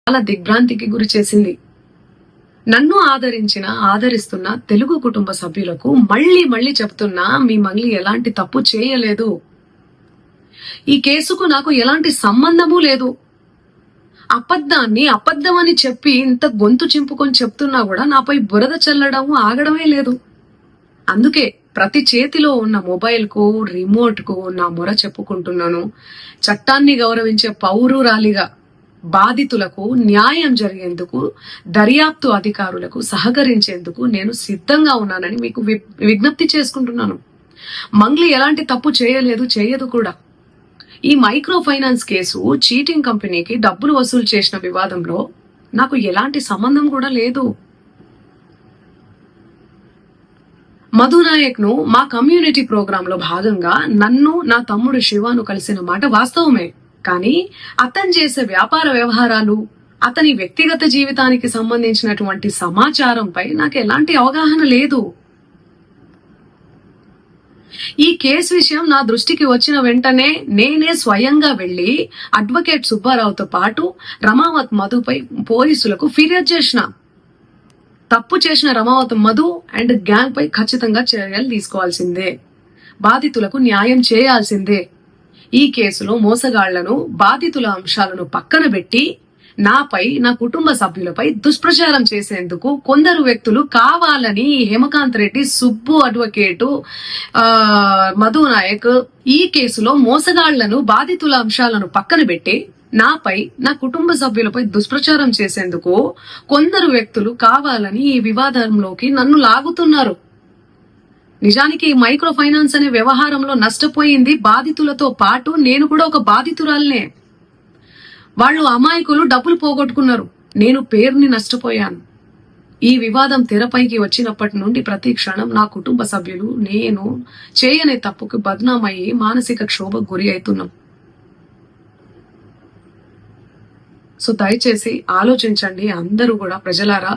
చాలా దిగ్భ్రాంతికి గురి చేసింది. నన్ను ఆదరిస్తున్న తెలుగు కుటుంబ సభ్యులకు మళ్ళీ చెప్తున్నా, మీ మంగ్లీ ఎలాంటి తప్పు చేయలేదు. ఈ కేసుకు నాకు ఎలాంటి సంబంధము లేదు. అబద్ధాన్ని అబద్ధమని చెప్పి ఇంత గొంతు చింపుకొని చెప్తున్నా కూడా నాపై బురద చల్లడం ఆగడమే లేదు. అందుకే ప్రతి చేతిలో ఉన్న మొబైల్ కు, రిమోట్ కు నా మొర చెప్పుకుంటున్నాను. చట్టాన్ని గౌరవించే పౌరురాలిగా బాధితులకు న్యాయం జరిగేందుకు, దర్యాప్తు అధికారులకు సహకరించేందుకు నేను సిద్ధంగా ఉన్నానని మీకు విజ్ఞప్తి చేసుకుంటున్నాను. మంగ్లీ ఎలాంటి తప్పు చేయలేదు, చేయదు కూడా. ఈ మైక్రో ఫైనాన్స్ కేసు చీటింగ్ కంపెనీకి డబ్బులు వసూలు చేసిన వివాదంలో నాకు ఎలాంటి సంబంధం కూడా లేదు. మధునాయక్ ను మా కమ్యూనిటీ ప్రోగ్రామ్ లో భాగంగా నన్ను, నా తమ్ముడు శివాను కలిసిన మాట వాస్తవమే. కానీ అతను చేసే వ్యాపార వ్యవహారాలు, అతని వ్యక్తిగత జీవితానికి సంబంధించినటువంటి సమాచారంపై నాకు ఎలాంటి అవగాహన లేదు. ఈ కేసు విషయం నా దృష్టికి వచ్చిన వెంటనే నేనే స్వయంగా వెళ్లి అడ్వకేట్ సుబ్బారావుతో పాటు రమావత్ మధుపై పోలీసులకు ఫిర్యాదు చేసిన. తప్పు చేసిన రమావత్ మధు అండ్ గ్యాంగ్ పై ఖచ్చితంగా చర్యలు తీసుకోవాల్సిందే. బాధితులకు న్యాయం చేయాల్సిందే. ఈ కేసులో మోసగాళ్లను, బాధితుల అంశాలను పక్కన పెట్టి నాపై, నా కుటుంబ సభ్యులపై దుష్ప్రచారం చేసేందుకు కొందరు వ్యక్తులు కావాలని హేమకాంత్ రెడ్డి, సుబ్బు అడ్వకేటు, మధు నాయక్ ఈ కేసులో మోసగాళ్లను, బాధితుల అంశాలను పక్కన పెట్టి నాపై, నా కుటుంబ సభ్యులపై దుష్ప్రచారం చేసేందుకు కొందరు వ్యక్తులు కావాలని ఈ వివాదంలోకి నన్ను లాగుతున్నారు. నిజానికి ఈ మైక్రో ఫైనాన్స్ అనే వ్యవహారంలో నష్టపోయింది బాధితులతో పాటు నేను కూడా ఒక బాధితురాలనే. వాళ్ళు అమాయకులు డబ్బులు పోగొట్టుకున్నారు, నేను పేరుని నష్టపోయాను. ఈ వివాదం తెరపైకి వచ్చినప్పటి నుండి ప్రతి క్షణం నా కుటుంబ సభ్యులు, నేను చేయని తప్పుకు బద్నామయ్యి మానసిక క్షోభకు గురి అవుతున్నాం. సో దయచేసి ఆలోచించండి అందరూ కూడా, ప్రజలారా.